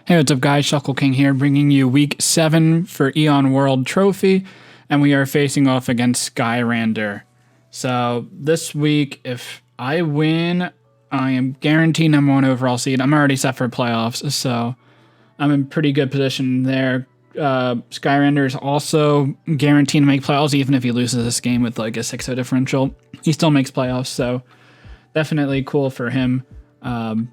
Hey, what's up guys, Shuckle King here, bringing you week 7 for Eon World Trophy, and we are facing off against Skyrander. So this week, if I win, I am guaranteed #1 overall seed. I'm already set for playoffs, so I'm in pretty good position there. Skyrander is also guaranteed to make playoffs, even if he loses this game with like a 6-0 differential. He still makes playoffs, so definitely cool for him.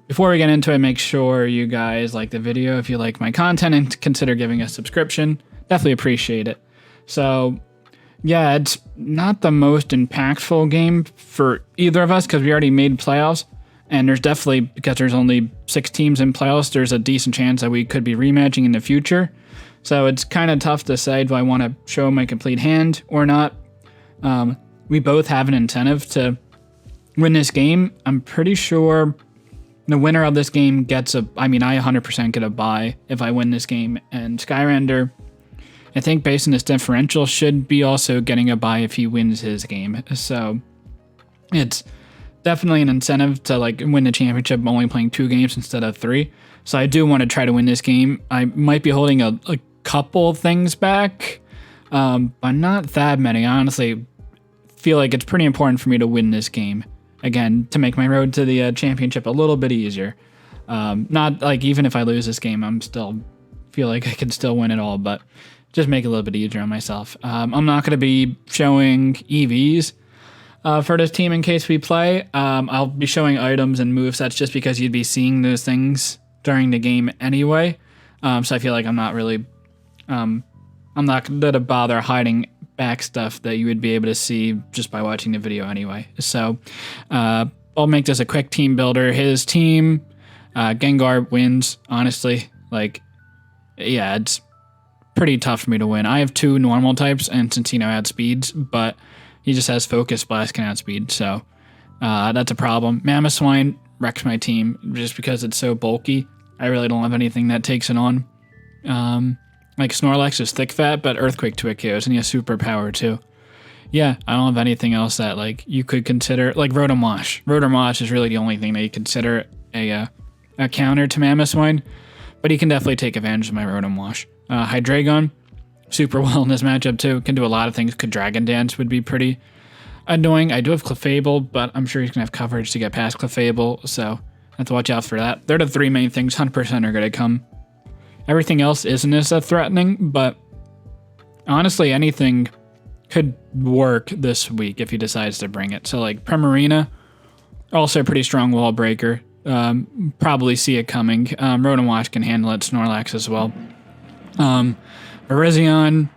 Before we get into it, make sure you guys like the video if you like my content and consider giving a subscription. Definitely appreciate it. So yeah, it's not the most impactful game for either of us because we already made playoffs, and there's definitely, because there's only 6 teams in playoffs, there's a decent chance that we could be rematching in the future. So it's kind of tough to say, do I want to show my complete hand or not? We both have an incentive to win this game. I'm pretty sure the winner of this game gets I 100% get a bye if I win this game. And Skyrander, I think based on this differential, should be also getting a bye if he wins his game. So it's definitely an incentive to like win the championship only playing 2 games instead of 3. So I do want to try to win this game. I might be holding a couple things back, but not that many. I honestly feel like it's pretty important for me to win this game. Again, to make my road to the championship a little bit easier. Not like even if I lose this game, I'm still feel like I can still win it all, but just make it a little bit easier on myself. I'm not going to be showing EVs for this team in case we play. I'll be showing items and movesets just because you'd be seeing those things during the game anyway. So I feel like I'm not really, I'm not going to bother hiding back stuff that you would be able to see just by watching the video anyway. So I'll make this a quick team builder. His team, Gengar wins, honestly. Like, yeah, it's pretty tough for me to win. I have 2 normal types, and Cincino outspeeds, but he just has Focus Blast can outspeed, so that's a problem. Mamoswine wrecks my team just because it's so bulky. I really don't have anything that takes it on. Like Snorlax is thick fat, but Earthquake 2 KOs, and he has superpower too. Yeah, I don't have anything else that like you could consider, like Rotom-Wash. Rotom-Wash is really the only thing that you consider a counter to Mamoswine, but he can definitely take advantage of my Rotom-Wash. Hydreigon, super well in this matchup too. Can do a lot of things. Could Dragon Dance would be pretty annoying. I do have Clefable, but I'm sure he's gonna have coverage to get past Clefable, so I have to watch out for that. They're the 3 main things 100% are gonna come. Everything else isn't as threatening, but honestly, anything could work this week if he decides to bring it. So like Primarina, also a pretty strong wall breaker. Probably see it coming. Rotom-Wash can handle it. Snorlax as well. Virizion,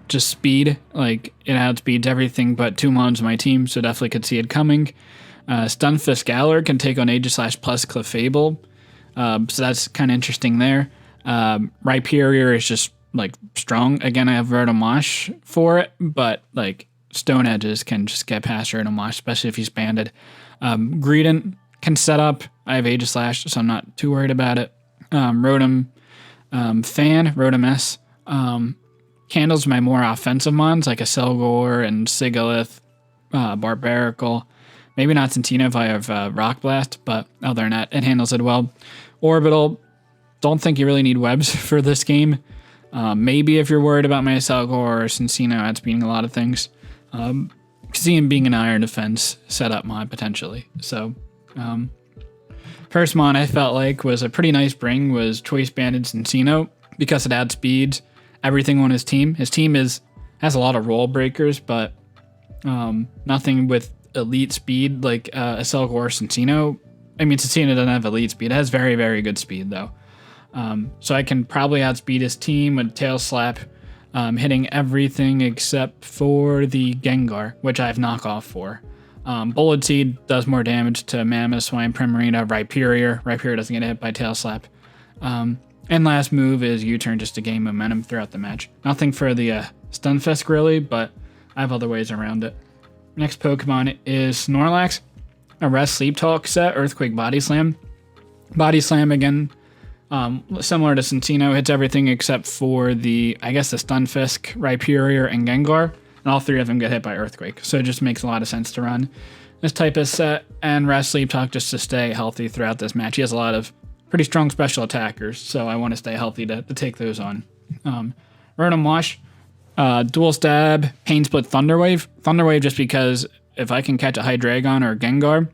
just speed. Like, it outspeeds everything but 2 mons on my team, so definitely could see it coming. Stunfisk Galar can take on Aegislash plus Clefable, so that's kind of interesting there. Rhyperior is just like strong. Again, I have Rotom-Wash for it, but like Stone Edges can just get past Rotom-Wash, especially if he's banded. Greedent can set up. I have Aegislash, so I'm not too worried about it. Rotom S. Handles my more offensive mons like a Selgor and Sigalith, Barbaracle. Maybe not Centino if I have Rock Blast, but other than that, it handles it well. Orbital, don't think you really need webs for this game. Maybe if you're worried about my Selgor or Cincino outspeeding a lot of things. See him being an iron defense setup mod potentially. So, first mon I felt like was a pretty nice bring was Choice Banded Cincino because it outspeeds everything on his team. His team has a lot of roll breakers, but nothing with elite speed like a Selgor or Cincino. I mean, Cincino doesn't have elite speed. It has very, very good speed though. So I can probably outspeed his team with Tail Slap, hitting everything except for the Gengar, which I have knockoff for. Bullet Seed does more damage to Mamoswine, Primarina, Rhyperior. Rhyperior doesn't get hit by Tail Slap. And last move is U-turn just to gain momentum throughout the match. Nothing for the Stunfisk really, but I have other ways around it. Next Pokemon is Snorlax. A Rest Sleep Talk set, Earthquake Body Slam. Body Slam again, similar to Cincino, hits everything except for the Stunfisk, Rhyperior, and Gengar. And all 3 of them get hit by Earthquake, so it just makes a lot of sense to run this type of set. And Rest Sleep Talk just to stay healthy throughout this match. He has a lot of pretty strong special attackers, so I want to stay healthy to take those on. Rotom Wash, dual stab, Pain Split, Thunderwave. Thunderwave just because if I can catch a Hydreigon or a Gengar,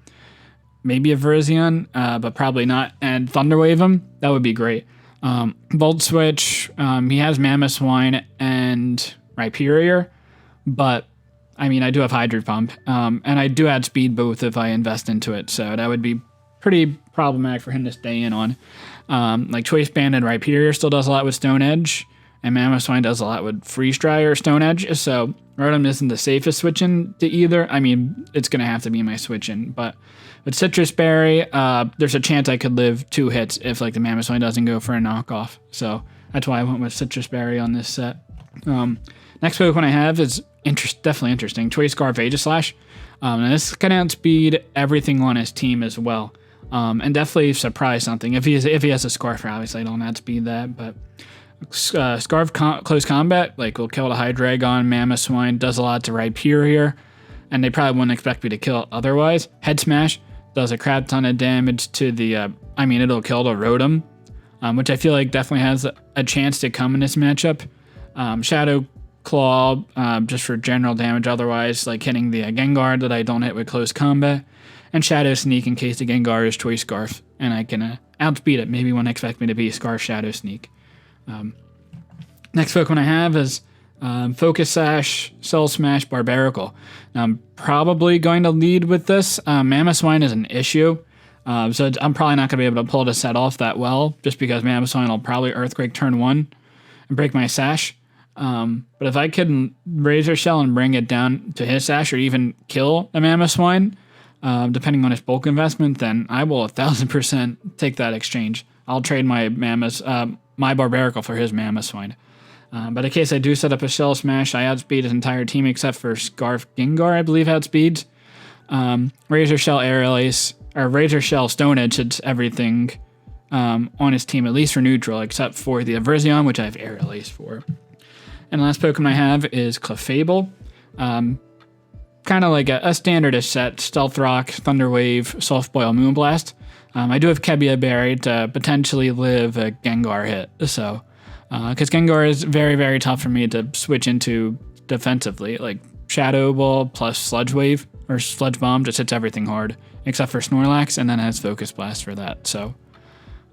maybe a Virizion, but probably not, and Thunderwave him, that would be great. Volt Switch, he has Mamoswine and Rhyperior, but I mean, I do have Hydro Pump, and I do add speed both if I invest into it, so that would be pretty problematic for him to stay in on. Like Choice Band and Rhyperior still does a lot with Stone Edge, and Mamoswine does a lot with Freeze Dry or Stone Edge, so Rotom isn't the safest switch in to either. I mean, it's going to have to be my switch in, but with Citrus Berry, there's a chance I could live 2 hits if like the Mamoswine doesn't go for a knockoff, so that's why I went with Citrus Berry on this set. Next Pokemon I have is definitely interesting. Choice Scarf Aegislash. And this can outspeed everything on his team as well. And definitely surprise something. If he has a Scarf, obviously I don't outspeed that, but Scarf Close Combat, like, will kill the Hydreigon, Mamoswine, does a lot to Rhyperior, and they probably wouldn't expect me to kill it otherwise. Head Smash does a crap ton of damage to the, it'll kill the Rotom, which I feel like definitely has a chance to come in this matchup. Shadow Claw, just for general damage otherwise, like hitting the Gengar that I don't hit with Close Combat, and Shadow Sneak in case the Gengar is Choice Scarf, and I can outspeed it. Maybe won't expect me to be Scarf Shadow Sneak. Next Pokemon I have is Focus Sash, Cell Smash, Barbaracle. Now, I'm probably going to lead with this. Mamoswine is an issue, so I'm probably not going to be able to pull the set off that well, just because Mamoswine will probably Earthquake turn 1 and break my Sash. But if I could Razor Shell and bring it down to his Sash, or even kill the Mamoswine, depending on his bulk investment, then I will 1,000% take that exchange. I'll trade my my Barbaracle for his Mamoswine. But in case I do set up a Shell Smash, I outspeed his entire team except for Scarf Gengar, I believe, outspeeds. Razor Shell Aerial Ace, or Razor Shell Stone Edge hits everything on his team, at least for neutral, except for the Virizion, which I have Aerial Ace for. And the last Pokemon I have is Clefable. Kind of like a standard-ish set: Stealth Rock, Thunder Wave, Soft Boil, Moonblast. I do have Kebia Berry to potentially live a Gengar hit, so because Gengar is very, very tough for me to switch into defensively. Like Shadow Ball plus Sludge Wave or Sludge Bomb just hits everything hard except for Snorlax, and then has Focus Blast for that. So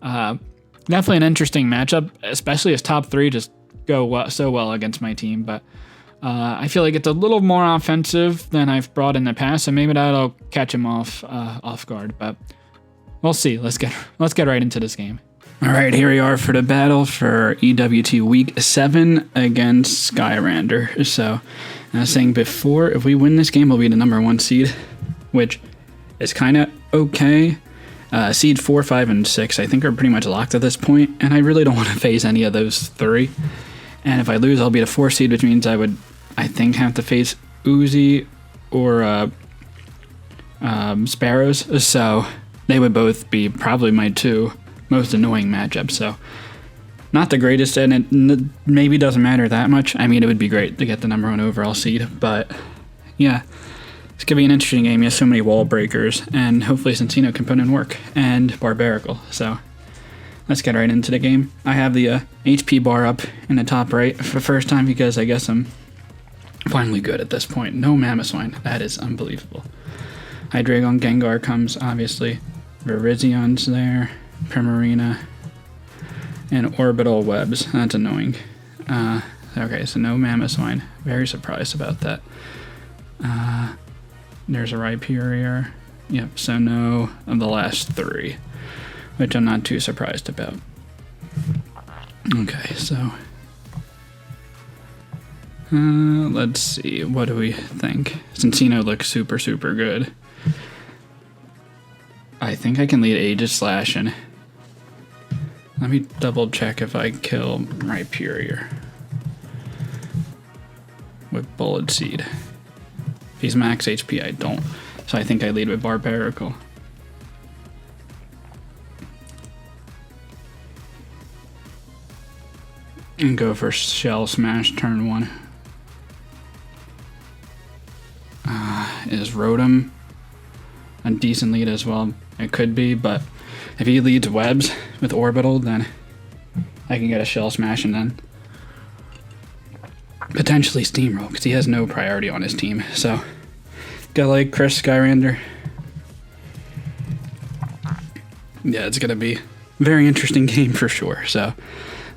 definitely an interesting matchup, especially as top 3 just go so well against my team. But I feel like it's a little more offensive than I've brought in the past, so maybe that'll catch him off guard. But we'll see. Let's get right into this game. All right, here we are for the battle for EWT Week 7 against Skyrander. So, I was saying before, if we win this game, we'll be the number 1 seed, which is kind of okay. Seed 4, 5, and 6, I think, are pretty much locked at this point, and I really don't want to face any of those 3. And if I lose, I'll be the 4 seed, which means I would, I think, have to face Uzi or Sparrows. So they would both be probably my 2 most annoying matchups. So not the greatest, and it maybe doesn't matter that much. I mean, it would be great to get the number 1 overall seed, but yeah, it's gonna be an interesting game. He has so many wall breakers, and hopefully Cincino can put in work, and Barbaracle. So let's get right into the game. I have the HP bar up in the top right for the first time because I guess I'm finally good at this point. No Mamoswine. That is unbelievable. Hydreigon Gengar comes, obviously. Virizion's there. Primarina. And Orbital Webs. That's annoying. Okay, so no Mamoswine. Very surprised about that. There's a Rhyperior. Yep, so no of the last 3, which I'm not too surprised about. Okay, so let's see. What do we think? Cincino looks super, super good. I think I can lead Aegislash, and let me double check if I kill Rhyperior with Bullet Seed. If he's max HP, I don't. So I think I lead with Barbaracle. And go for Shell Smash turn 1. Is Rotom a decent lead as well? It could be, but If he leads webs with orbital, then I can get a shell smash and then potentially steamroll, because he has no priority on his team. So, got like Chris Skyrander. Yeah, it's going to be a very interesting game for sure. So,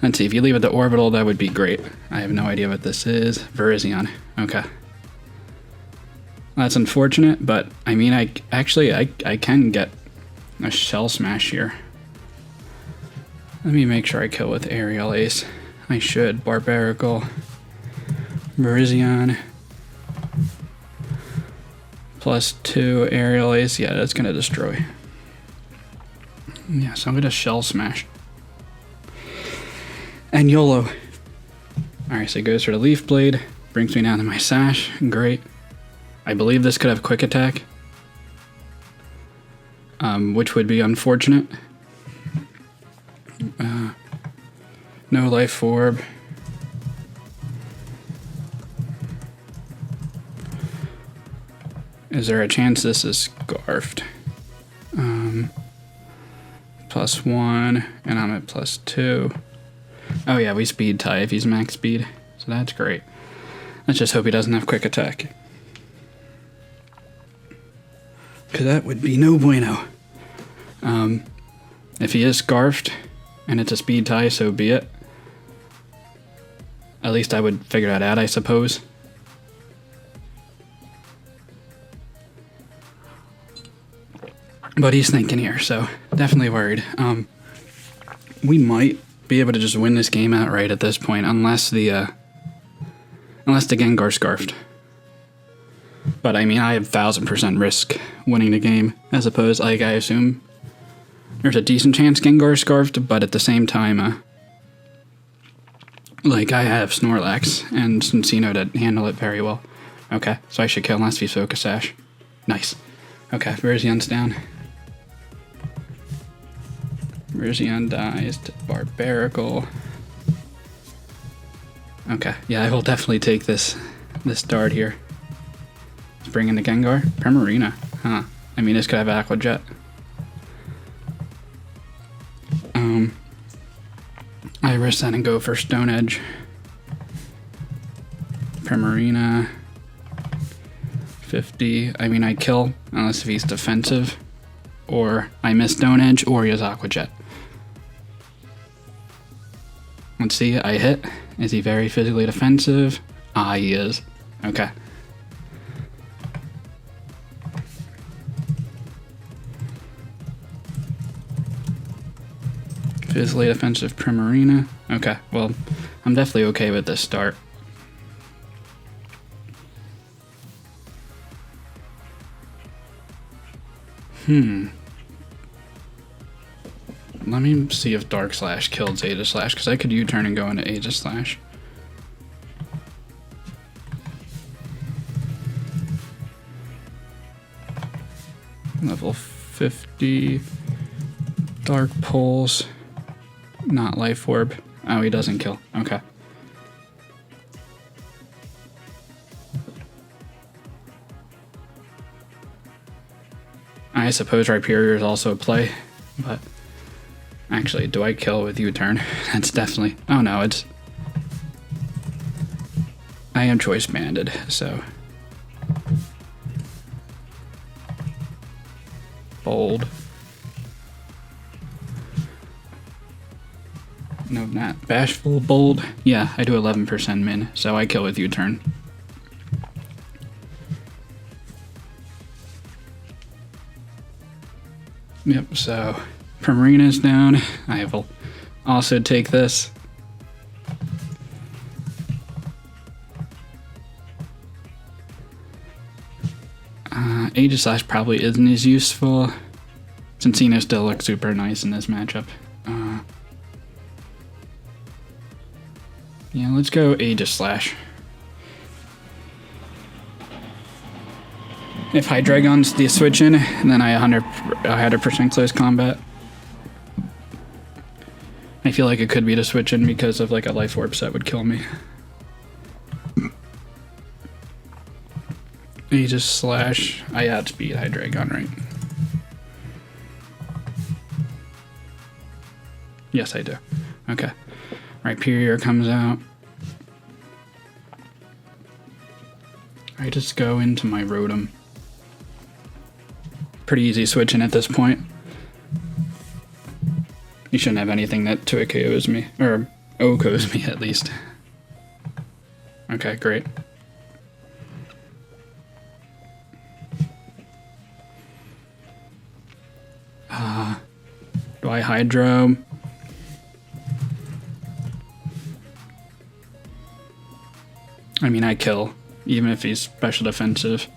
let's see. If you leave it the orbital, that would be great. I have no idea what this is. Virizion. Okay. That's unfortunate, but I mean, I can get a shell smash here. Let me make sure I kill with aerial ace. I should. Barbarical. Virizion. +2 aerial ace. Yeah, that's going to destroy. Yeah, so I'm going to shell smash. And YOLO. Alright, so it goes for the leaf blade. Brings me down to my sash. Great. I believe this could have quick attack. Which would be unfortunate. No life orb. Is there a chance this is scarfed? +1, and I'm at +2. Oh yeah, we speed tie if he's max speed, so that's great. Let's just hope he doesn't have quick attack, because that would be no bueno. If he is scarfed and it's a speed tie, so be it. At least I would figure that out, I suppose. But he's thinking here, so definitely worried. We might be able to just win this game outright at this point, unless the Gengar scarfed. But I mean, I have 1000% risk winning the game, as opposed, like, I assume there's a decent chance Gengar scarfed, but at the same time, like, I have Snorlax and Cincino to handle it very well. Okay, so I should kill unless he's Focus Sash. Nice. Okay, Verzion's down. Verzion dies to Barbarical. Okay, yeah, I will definitely take this dart here. Let's bring in the Gengar. Primarina, huh? I mean, this could have Aqua Jet. I risk that and go for Stone Edge. Primarina. 50. I mean, I kill unless if he's defensive, or I miss Stone Edge, or he has Aqua Jet. Let's see, I hit. Is he very physically defensive? Ah, he is. Okay. Physically defensive Primarina. Okay, well, I'm definitely okay with this start. Let me see if Dark Slash killed Zeta Slash, because I could U-turn and go into Aegis Slash. Level 50. Dark Pulse. Not Life Orb. Oh, he doesn't kill. Okay. I suppose Rhyperior is also a play, but actually, do I kill with U-turn? That's definitely... Oh no, it's... I am choice banded, so... Bold. No, not Bashful, Bold. Yeah, I do 11% min, so I kill with U-turn. Yep, so Primarina's down. I will also take this. Aegis Slash probably isn't as useful. Cincino still looks super nice in this matchup. Yeah, let's go Aegis Slash. If Hydreigon's the switch in, then I 100% close combat. I feel like it could be the switch in because of like a Life Orb set would kill me. Aegis Slash. I outspeed Hydreigon, right? Yes, I do. Okay. Rhyperior comes out. I just go into my Rotom. Pretty easy switching at this point. You shouldn't have anything that 2 KOs me, or OHKOs me at least. Okay, great. Do I Hydro? I mean, I kill, even if he's special defensive.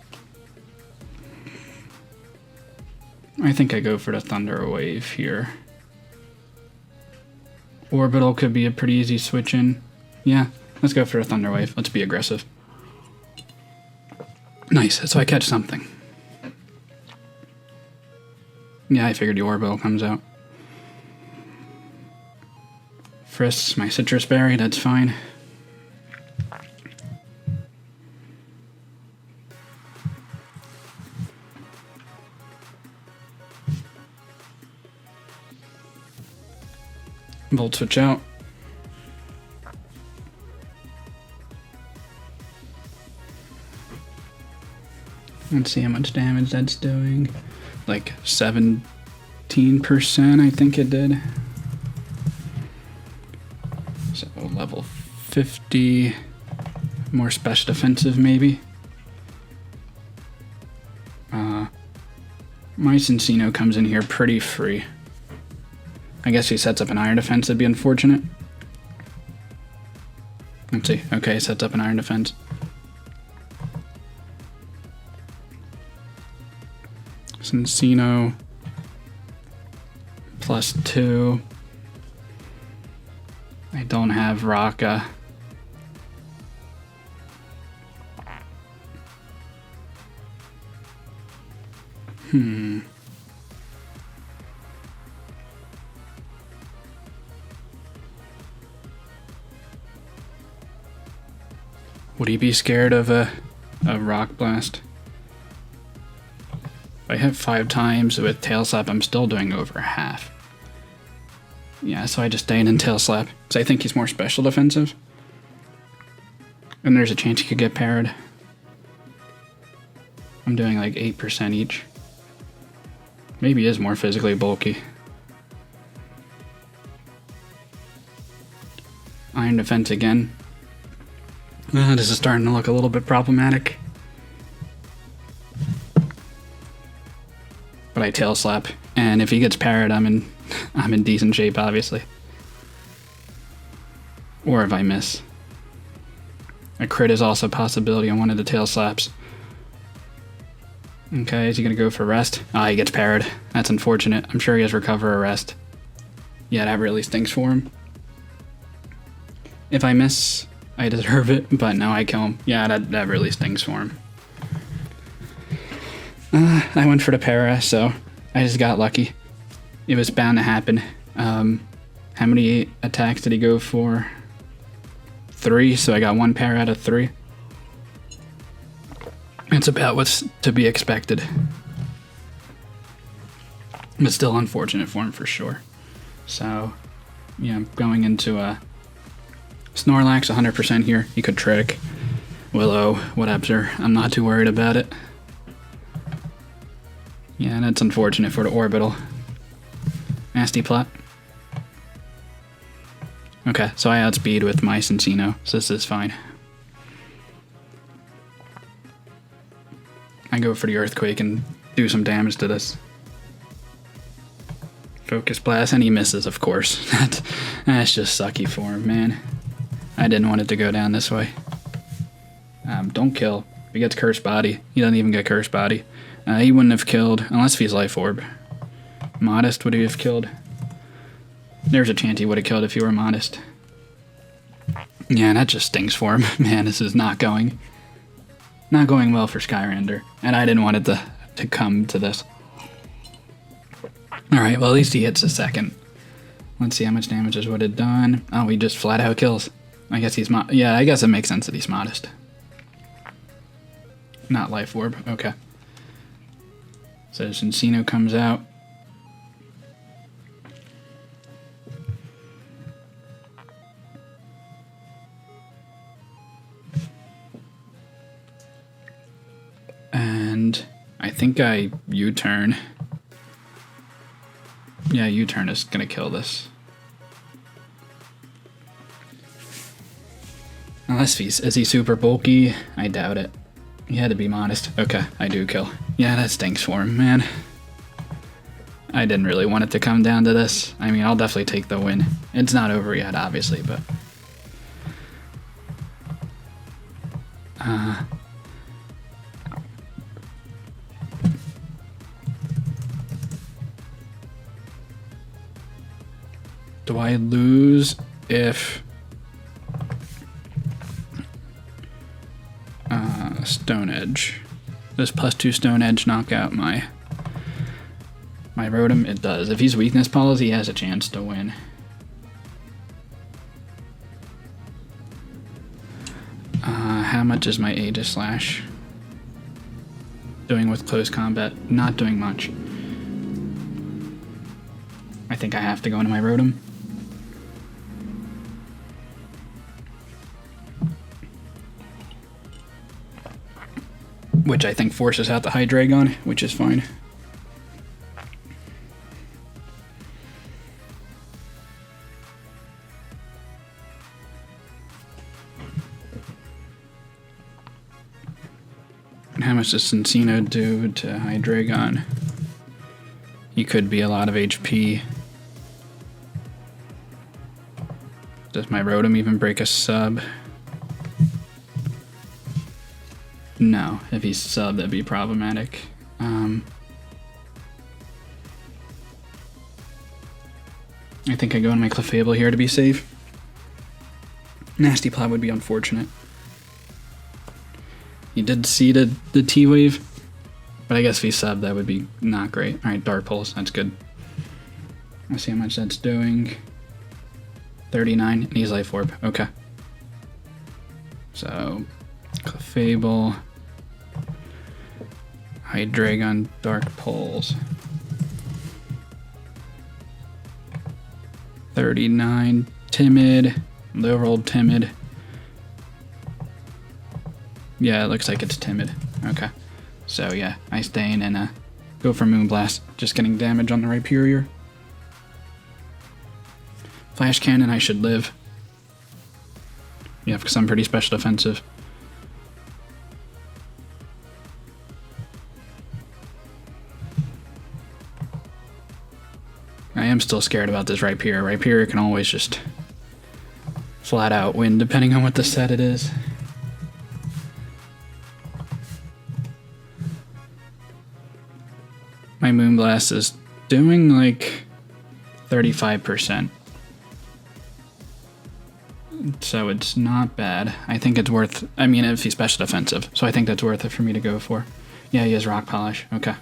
I think I go for the Thunder Wave here. Orbital could be a pretty easy switch in. Yeah, let's go for a Thunder Wave. Let's be aggressive. Nice, so I catch something. Yeah, I figured the Orbital comes out. Frisks my Citrus Berry, that's fine. Volt switch out. Let's see how much damage that's doing. Like 17%, I think it did. So level 50. More special defensive, maybe. My Cincino comes in here pretty free. I guess he sets up an Iron Defense, that'd be unfortunate. Let's see. Okay, sets up an Iron Defense. Cincino +2. I don't have Raka. Would he be scared of a Rock Blast? If I hit 5 times with Tail Slap, I'm still doing over half. Yeah, so I just stayed in Tail Slap, because I think he's more special defensive. And there's a chance he could get parried. I'm doing like 8% each. Maybe he is more physically bulky. Iron Defense again. This is starting to look a little bit problematic. But I Tail Slap, and if he gets parried, I'm in decent shape, obviously. Or if I miss. A crit is also a possibility on one of the Tail Slaps. Okay, is he gonna go for rest? Ah, he gets parried. That's unfortunate. I'm sure he has recover or rest. Yeah, that really stinks for him. If I miss, I deserve it, but no, I kill him. Yeah, that really stings for him. I went for the para, so I just got lucky. It was bound to happen. How many attacks did he go for? 3, so I got 1 para out of 3. It's about what's to be expected. But still unfortunate for him for sure. So, yeah, I'm going into a Snorlax 100% here. He could trick. Willow, whatever. I'm not too worried about it. Yeah, that's unfortunate for the Orbital. Nasty plot. Okay, so I outspeed with my Cincino, so this is fine. I go for the Earthquake and do some damage to this. Focus Blast, and he misses, of course. That's just sucky for him, man. I didn't want it to go down this way. Don't kill. If he gets Curse Body, he doesn't even get Curse Body. He wouldn't have killed, unless he's Life Orb. Modest, would he have killed? There's a chance he would have killed if he were Modest. Yeah, that just stings for him. Man, this is not going well for Skyrander. And I didn't want it to come to this. Alright, well at least he hits a second. Let's see how much damage is what it done. Oh, he just flat out kills. I guess he's yeah, I guess it makes sense that he's Modest. Not Life Orb, okay. So Cincino comes out. think I U-turn. Yeah, U-turn is gonna kill this. Unless is he super bulky? I doubt it. He had to be modest. Okay, I do kill. Yeah, that stinks for him, man. I didn't really want it to come down to this. I mean, I'll definitely take the win. It's not over yet, obviously, but... do I lose if... Stone Edge. Does +2 Stone Edge knock out my Rotom? It does. If he's weakness pulls, he has a chance to win. How much is my Aegis Slash doing with close combat? Not doing much. I think I have to go into my Rotom. Which I think forces out the Hydreigon, which is fine. And how much does Cincino do to Hydreigon? He could be a lot of HP. Does my Rotom even break a sub? No, if he's sub, that'd be problematic. I think I go in my Clefable here to be safe. Nasty Plot would be unfortunate. He did see the T-Wave, but I guess if he's sub, that would be not great. Alright, Dark Pulse, that's good. Let's see how much that's doing. 39, and he's Life Orb. Okay. So, Clefable, Hydreigon, Dark Pulse. 39, Timid, low rolled Timid. Yeah, it looks like it's Timid. Okay. So yeah, I stay in and go for Moonblast. Just getting damage on the Rhyperior. Flash Cannon, I should live. Yeah, because I'm pretty special defensive. I am still scared about this Rhyperior. Rhyperior can always just flat out win depending on what the set it is. My Moonblast is doing like 35%. So it's not bad. I think it's worth, I mean, if he's special defensive, so I think that's worth it for me to go for. Yeah, he has Rock Polish. Okay.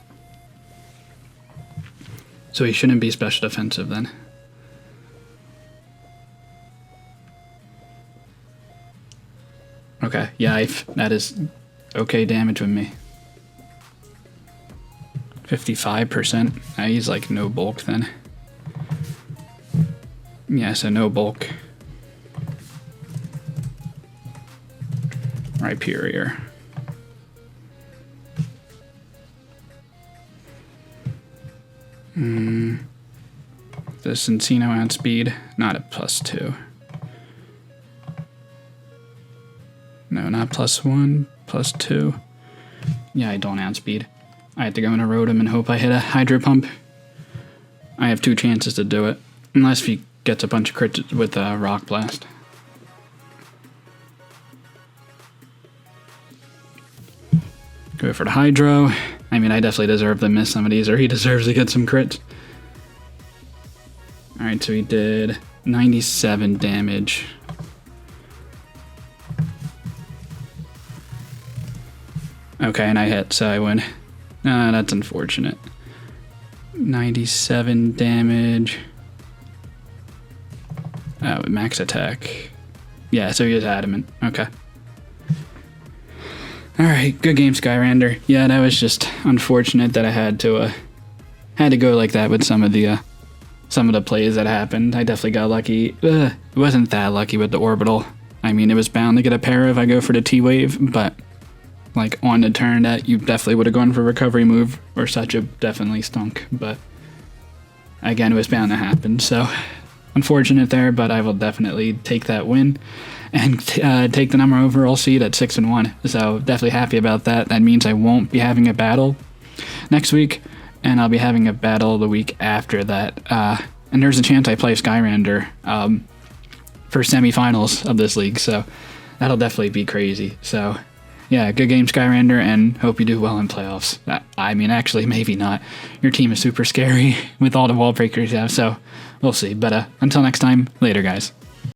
So he shouldn't be special defensive then. Okay, yeah, that is okay damage with me. 55%. He's like no bulk then. Yeah, so no bulk. Rhyperior. Does Cincino outspeed? Not at +2. No, not +1, +2. Yeah, I don't outspeed. I have to go in a Rotom and hope I hit a Hydro Pump. I have 2 chances to do it. Unless he gets a bunch of crits with a Rock Blast. Go for the Hydro. I mean, I definitely deserve to miss some of these, or he deserves to get some crits. Alright, so he did 97 damage. Okay, and I hit, so I win. That's unfortunate. 97 damage. Oh, max attack. Yeah, so he is adamant. Okay. Alright, good game, Skyrander. Yeah, that was just unfortunate that I had to go like that with some of the plays that happened. I definitely got lucky. It wasn't that lucky with the Orbital. I mean, it was bound to get a pair if I go for the T-Wave, but like on the turn that you definitely would have gone for a recovery move or such. It definitely stunk, but again, it was bound to happen. So unfortunate there, but I will definitely take that win and take the number overall seed at 6-1. So definitely happy about that. That means I won't be having a battle next week, and I'll be having a battle the week after that. And there's a chance I play Skyrander for semifinals of this league, so that'll definitely be crazy. So yeah, good game, Skyrander, and hope you do well in playoffs. I mean, actually, maybe not. Your team is super scary with all the wall breakers you have, so we'll see. But until next time, later, guys.